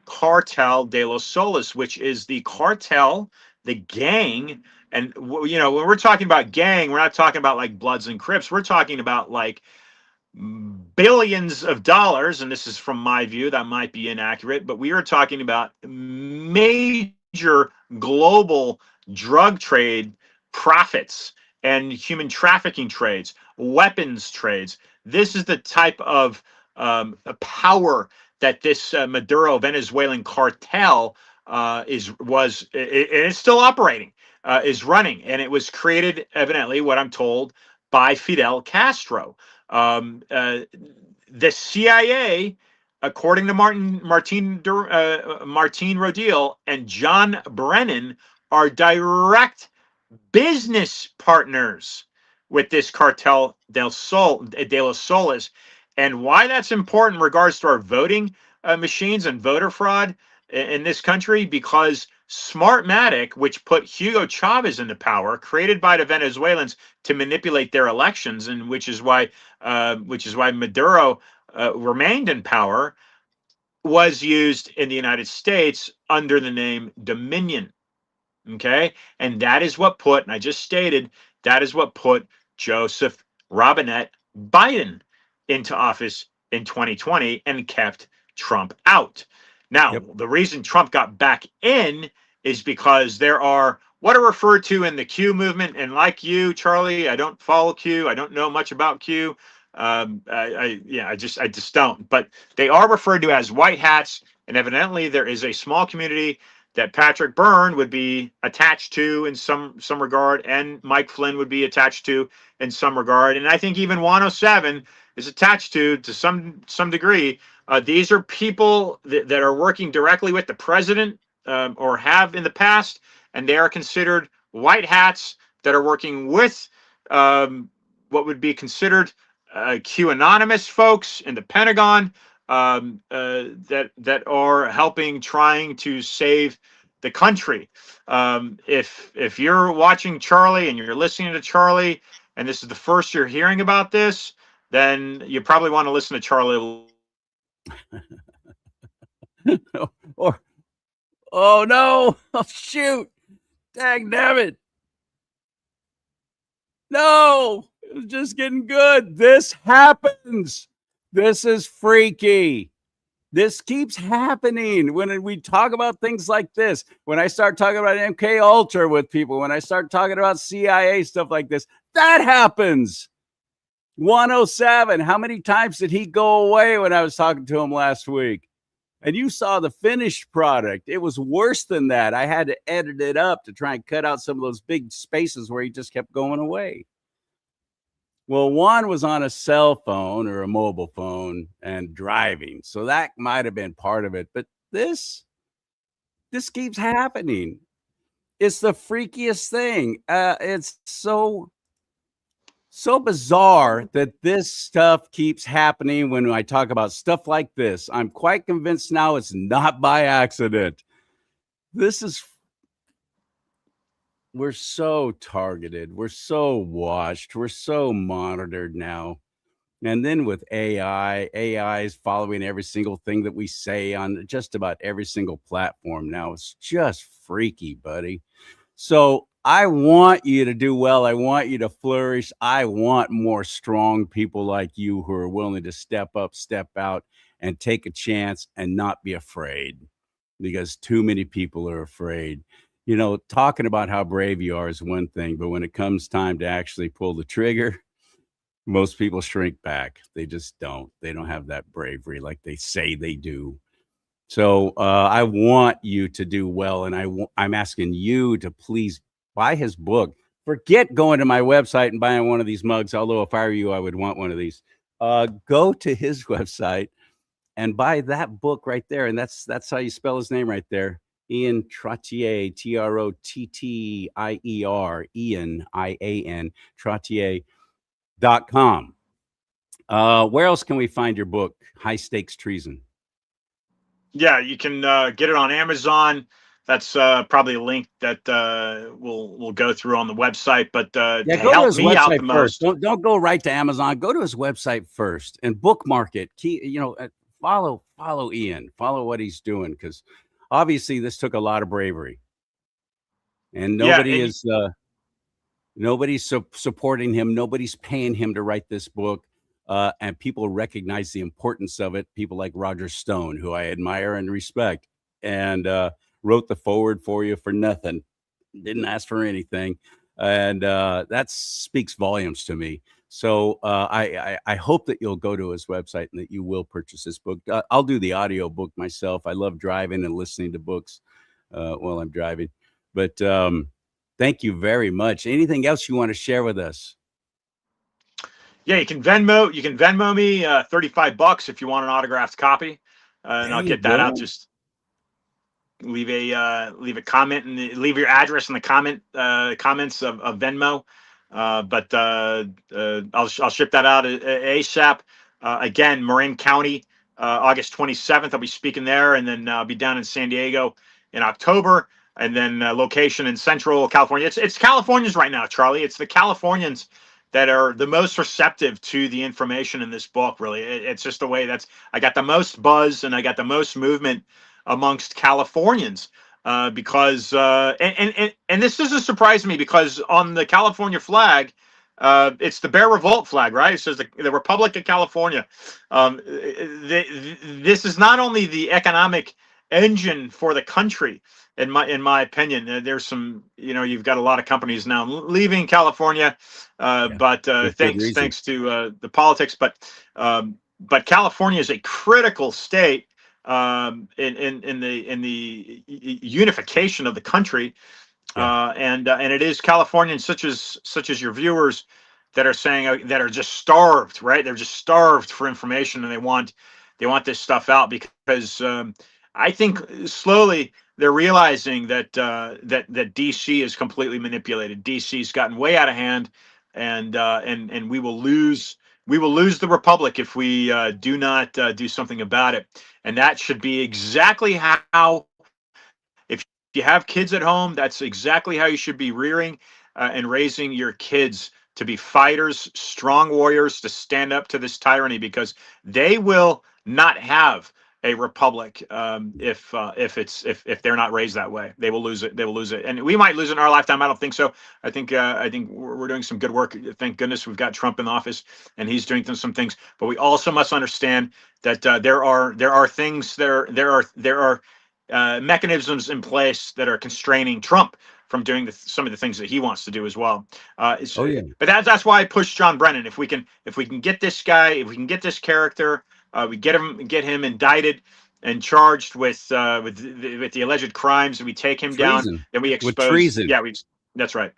Cartel de los Solis, which is the cartel, the gang. And, you know, when we're talking about gang, we're not talking about like Bloods and Crips. We're talking about like billions of dollars. And this is from my view, that might be inaccurate, but we are talking about major global drug trade profits and human trafficking trades, weapons trades. This is the type of power that this Maduro Venezuelan cartel is still operating, is running, and it was created, evidently, what I'm told, by Fidel Castro. The CIA, according to Martin Rodil and John Brennan, are direct business partners with this cartel de los Soles. And why that's important in regards to our voting machines and voter fraud in this country, because Smartmatic, which put Hugo Chavez into power, created by the Venezuelans to manipulate their elections, and which is why Maduro remained in power, was used in the United States under the name Dominion. Okay. And that is what put, and I just stated, that is what put Joseph Robinette Biden into office in 2020 and kept Trump out. Now, Yep. the reason Trump got back in is because there are what are referred to in the Q movement. And like you, Charlie, I don't follow Q. I don't know much about Q. I just don't. But they are referred to as white hats. And evidently, there is a small community that Patrick Byrne would be attached to in some regard, and Mike Flynn would be attached to in some regard, and I think even 107 is attached to some degree. These are people that are working directly with the president, or have in the past, and they are considered white hats that are working with what would be considered QAnonymous folks in the Pentagon, that are helping, trying to save the country. If you're watching Charlie and you're listening to Charlie, and this is the first you're hearing about this, then you probably want to listen to Charlie. Or, oh no, oh shoot, dang damn it. No, it was just getting good. This happens. This is freaky. This keeps happening when we talk about things like this. When I start talking about MK Ultra with people, when I start talking about CIA stuff like this, that happens. 107. How many times did he go away when I was talking to him last week? And you saw the finished product. It was worse than that. I had to edit it up to try and cut out some of those big spaces where he just kept going away. Well, Juan was on a cell phone or a mobile phone and driving. So that might have been part of it. But this keeps happening. It's the freakiest thing. It's so bizarre that this stuff keeps happening when I talk about stuff like this. I'm quite convinced now it's not by accident. We're so targeted. We're so watched. We're so monitored now. And then with AI is following every single thing that we say on just about every single platform now. It's just freaky, buddy. So I want you to do well. I want you to flourish. I want more strong people like you who are willing to step up, step out, and take a chance and not be afraid, because too many people are afraid. You know, talking about how brave you are is one thing, but when it comes time to actually pull the trigger, most people shrink back. They just don't. They don't have that bravery like they say they do. So I want you to do well, and I'm asking you to please buy his book. Forget going to my website and buying one of these mugs, although if I were you, I would want one of these. Go to his website and buy that book right there, and that's how you spell his name right there. Ian Trottier, Trottier, Ian, IAN, Trottier.com. Where else can we find your book, High Stakes Treason? Yeah, you can get it on Amazon. That's probably a link that we'll go through on the website. But Yeah, to go to help his me out the website first. most, Don't go right to Amazon. Go to his website first and bookmark it. Follow Ian. Follow what he's doing, because obviously this took a lot of bravery, and yeah, nobody's supporting him. Nobody's paying him to write this book, and people recognize the importance of it. People like Roger Stone, who I admire and respect, and wrote the forward for you for nothing. Didn't ask for anything, and that speaks volumes to me. So I hope that you'll go to his website and that you will purchase this book. I'll do the audio book myself. I love driving and listening to books while I'm driving. But thank you very much. Anything else you want to share with us? yeah, you can Venmo me $35 if you want an autographed copy, and There I'll you get that out. go. Just leave a comment and leave your address in the comments of Venmo. But I'll ship that out ASAP. Again, Marin County, August 27th. I'll be speaking there, and then I'll be down in San Diego in October, and then location in Central California. It's Californians right now, Charlie. It's the Californians that are the most receptive to the information in this book. Really, it's just the way I got the most buzz and I got the most movement amongst Californians, because and this doesn't surprise me, because on the California flag, it's the Bear Revolt flag, right? It says the Republic of California. This is not only the economic engine for the country, in my opinion. There's some, you've got a lot of companies now leaving California, but thanks to the politics. But California is a critical state in the unification of the country, and it is Californians such as your viewers that are saying, that are just starved, right? They're just starved for information, and they want this stuff out, because I think slowly they're realizing that DC is completely manipulated. DC's gotten way out of hand, and we will lose the republic if we do not do something about it. And that should be exactly how, if you have kids at home, that's exactly how you should be rearing and raising your kids, to be fighters, strong warriors, to stand up to this tyranny, because they will not have a republic if they're not raised that way. They will lose it, and we might lose it in our lifetime. I don't think so. I think we're doing some good work. Thank goodness we've got Trump in office, and he's doing some things. But we also must understand that there are things, there are mechanisms in place that are constraining Trump from doing some of the things that he wants to do as well. But that's why I push John Brennan. If we can get this guy, if we can get this character, we get him indicted and charged with the alleged crimes, and we take him Treason. down, then we expose. With treason. Yeah, that's right.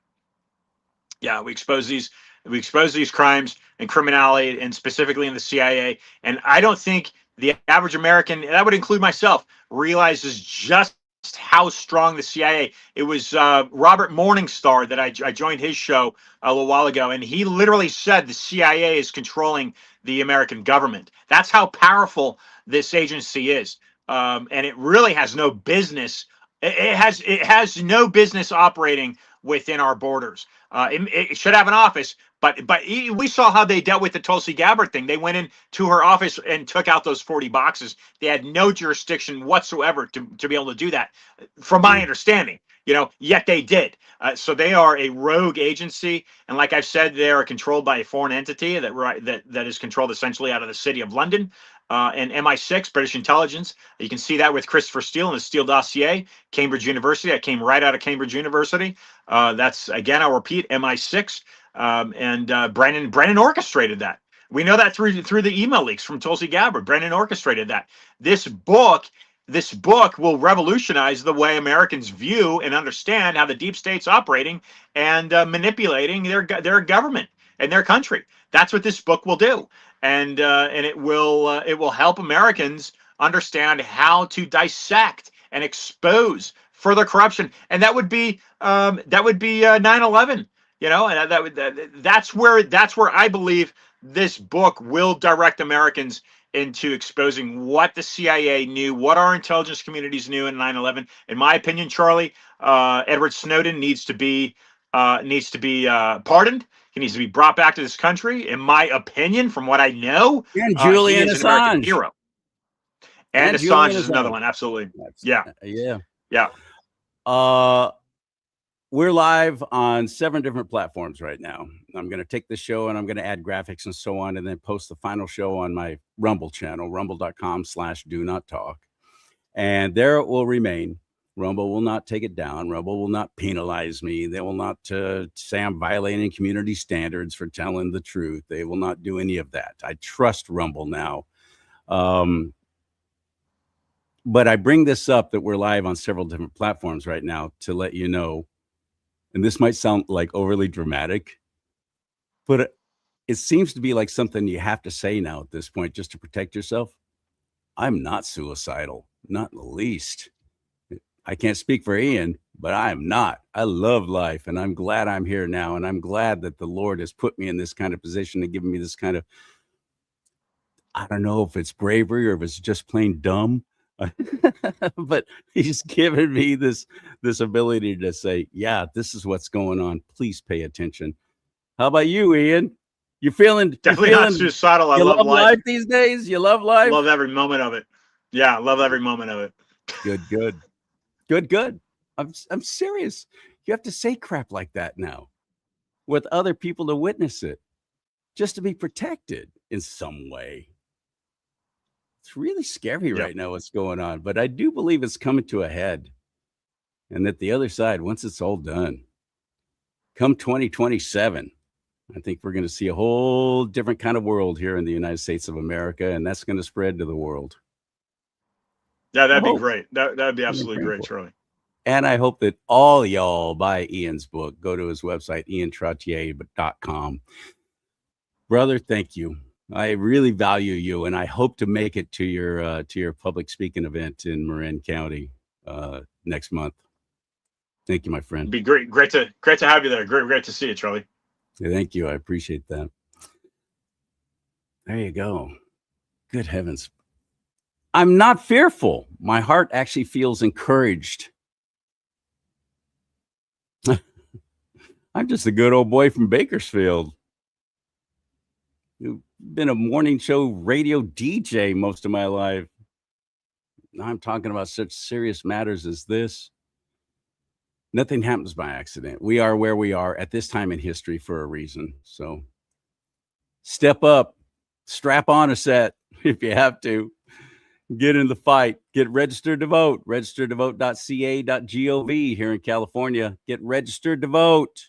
Yeah, we expose these crimes and criminality, and specifically in the CIA. And I don't think the average American, that would include myself, realizes just how strong the CIA. It was Robert Morningstar that I joined his show a little while ago, and he literally said the CIA is controlling the American government. That's how powerful this agency is, and it really has no business. It has no business operating within our borders. It should have an office, but we saw how they dealt with the Tulsi Gabbard thing. They went into her office and took out those 40 boxes. They had no jurisdiction whatsoever to be able to do that, from my understanding. Yet they did. So they are a rogue agency, and like I've said, they are controlled by a foreign entity that is controlled essentially out of the city of London. And MI6, British intelligence. You can see that with Christopher Steele and the Steele dossier. Cambridge University. I came right out of Cambridge University. That's, again, I'll repeat, MI6. And Brennan orchestrated that. We know that through the email leaks from Tulsi Gabbard. Brennan orchestrated that. This book will revolutionize the way Americans view and understand how the deep state's operating and manipulating their government and their country. That's what this book will do, and it will help Americans understand how to dissect and expose further corruption. And that would be 9/11. And that's where I believe this book will direct Americans into exposing what the CIA knew, what our intelligence communities knew in 9/11. In my opinion, Charlie, Edward Snowden needs to be pardoned. He needs to be brought back to this country. In my opinion, from what I know, And he Julian is an American Assange. hero. And Assange Julian is another Assange. one. Absolutely. That's- Yeah. Yeah. We're live on 7 different platforms right now. I'm going to take the show and I'm going to add graphics and so on, and then post the final show on my Rumble channel, rumble.com/do-not-talk. And there it will remain. Rumble will not take it down. Rumble will not penalize me. They will not say I'm violating community standards for telling the truth. They will not do any of that. I trust Rumble now. But I bring this up that we're live on several different platforms right now to let you know, and this might sound like overly dramatic, but it seems to be like something you have to say now at this point just to protect yourself. I'm not suicidal, not in the least. I can't speak for Ian, but I am not. I love life, and I'm glad I'm here now, and I'm glad that the Lord has put me in this kind of position and given me this kind of, I don't know if it's bravery or if it's just plain dumb, but he's given me this ability to say, yeah, this is what's going on. Please pay attention. How about you, Ian? You feeling Definitely not suicidal. I love life these days. You love life. Love every moment of it. Yeah, love every moment of it. Good. I'm serious. You have to say crap like that now with other people to witness it, just to be protected in some way. It's really scary right now what's going on, but I do believe it's coming to a head, and that the other side, once it's all done, come 2027, I think we're going to see a whole different kind of world here in the United States of America, and that's going to spread to the world. Yeah, that'd be great. That'd be absolutely great, Charlie. And I hope that all y'all buy Ian's book. Go to his website, iantrottier.com. Brother, thank you. I really value you, and I hope to make it to your public speaking event in Marin County next month. Thank you, my friend. It'd be great to have you there. Great to see you, Charlie. Thank you. I appreciate that. There you go. Good heavens. I'm not fearful. My heart actually feels encouraged. I'm just a good old boy from Bakersfield. You've been a morning show radio DJ most of my life. Now I'm talking about such serious matters as this. Nothing happens by accident. We are where we are at this time in history for a reason. So step up, strap on a set if you have to. Get in the fight. Get registered to vote. Register to vote.ca.gov here in California. Get registered to vote.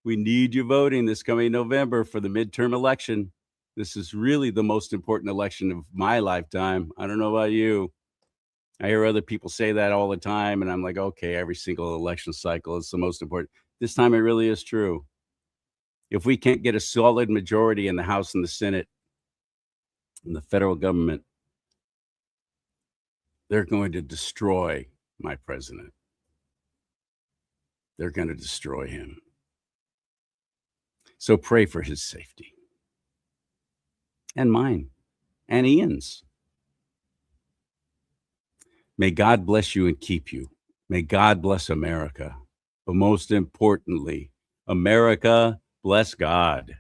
We need you voting this coming November for the midterm election. This is really the most important election of my lifetime. I don't know about you. I hear other people say that all the time, and I'm like, okay, every single election cycle is the most important. This time it really is true. If we can't get a solid majority in the House and the Senate and the federal government, they're going to destroy my president. They're going to destroy him. So pray for his safety. And mine. And Ian's. May God bless you and keep you. May God bless America. But most importantly, America, bless God.